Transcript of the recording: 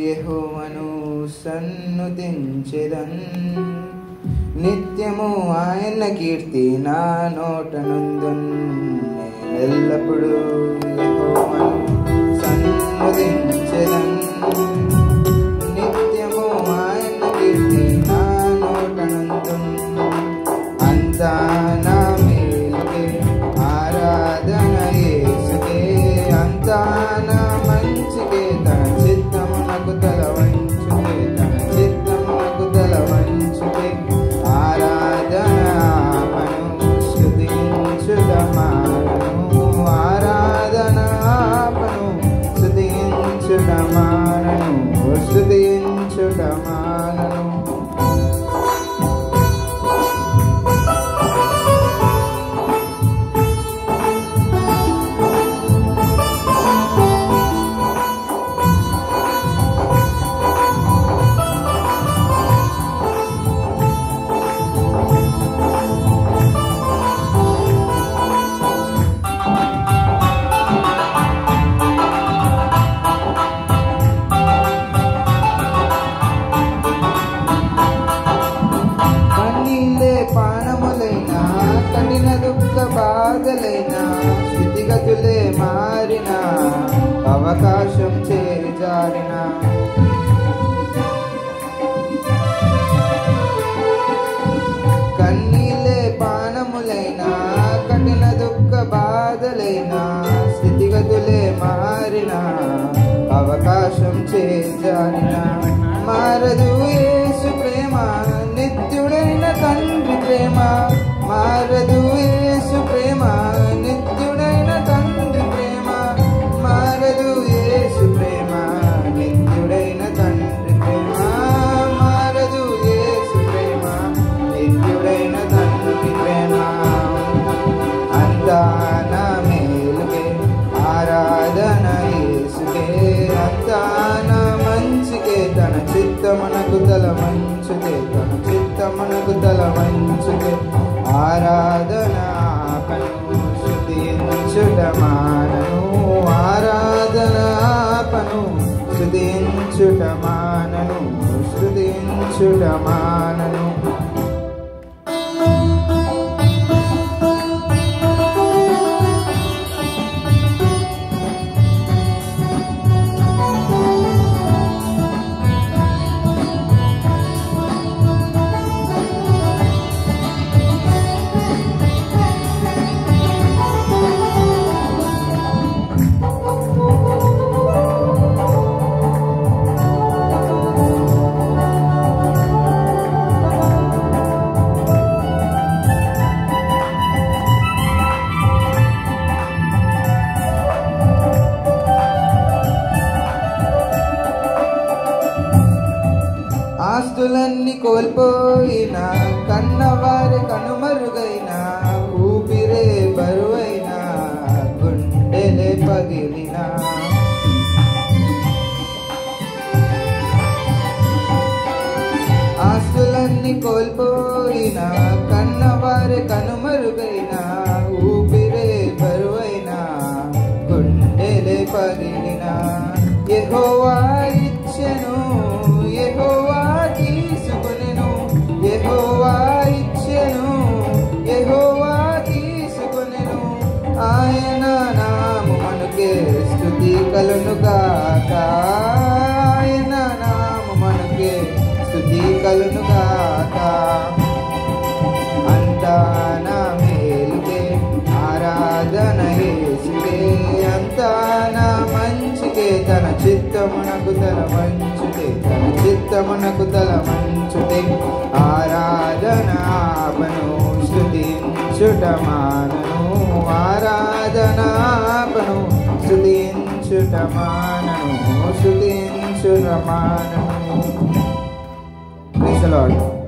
యెహోవాను సన్నుతించెదన్. నిత్యము ఆయన కీర్తి నా నోట నుండున్. ఎల్లప్పుడూ యెహోవాను సన్నుతించెదన్. నిత్యము ఆయన కీర్తి నా నోట నుండున్. అంతా నా మేలుకే ఆరాధన యేసుకే. అంతా నా మంచికే తన చిత్తమునకు తల వంచుకే. తన చిత్తమునకు తల వంచుకే. ఆరాధన ఆపను స్తుతించుట మానను. ఆరాధన ఆపను స్తుతించుట మానను. స్తుతించుట మానను. పానములైనా కఠిన దుఃఖ బాధలైనా స్థితిగతులే మారిన అవకాశం చేజారిన కన్నీలే పానములైనా కఠిన దుఃఖ బాధలైనా స్థితిగతులే మారిన అవకాశం చేజారిన మారదు యేసు ప్రేమ నిత్యుడైన తండ్రి ప్రేమ. మారదు యేసు ప్రేమ నిత్యుడైన తండ్రి ప్రేమ. మారదు యేసు ప్రేమ నిత్యుడైన తండ్రి ప్రేమ. మారదు యేసు ప్రేమ నిత్యుడైన తండ్రి ప్రేమ. అంతా నా మేలుకే ఆరాధన యేసుకే. అంతా నా మంచికే తన చిత్తమునకు తల వంచుకే. తన చిత్తమునకు తల వంచుకే. ఆరాధన ఆపను స్తుతించుట మానను. ఆరాధన ఆపను స్తుతించుట మానను. స్తుతించుట మానను. ఆస్తులన్నీ కోల్పోయిన కన్నవారి కనుమరుగైన ఊపిరే బరువైన గుండెలే పగిలిన ఆస్తులన్నీ కోల్పోయిన కన్నవారి కనుమరుగైన ఊపిరే బరువైన గుండెలే పగిలిన యెహోవా ఇచ్చెను యెహోవా తీసుకొనెను. యెహోవా ఇచ్చెను యెహోవా తీసుకొనెను. ఆయన నామమునకే స్తుతి కలును గాక. ఆయన నామమునకే స్తుతి కలును గాక. అంతా నా మేలుకే ఆరాధన యేసుకే. అంతా నా మంచికే తన చిత్తమునకు తల వంచుకే. తన చిత్తమునకు తల వంచుకే. ఆరాధన ఆపను స్తుతించుట మానను. ఆరాధన ఆపను స్తుతించుట మానను. స్తుతించుట మానను. Praise the lord.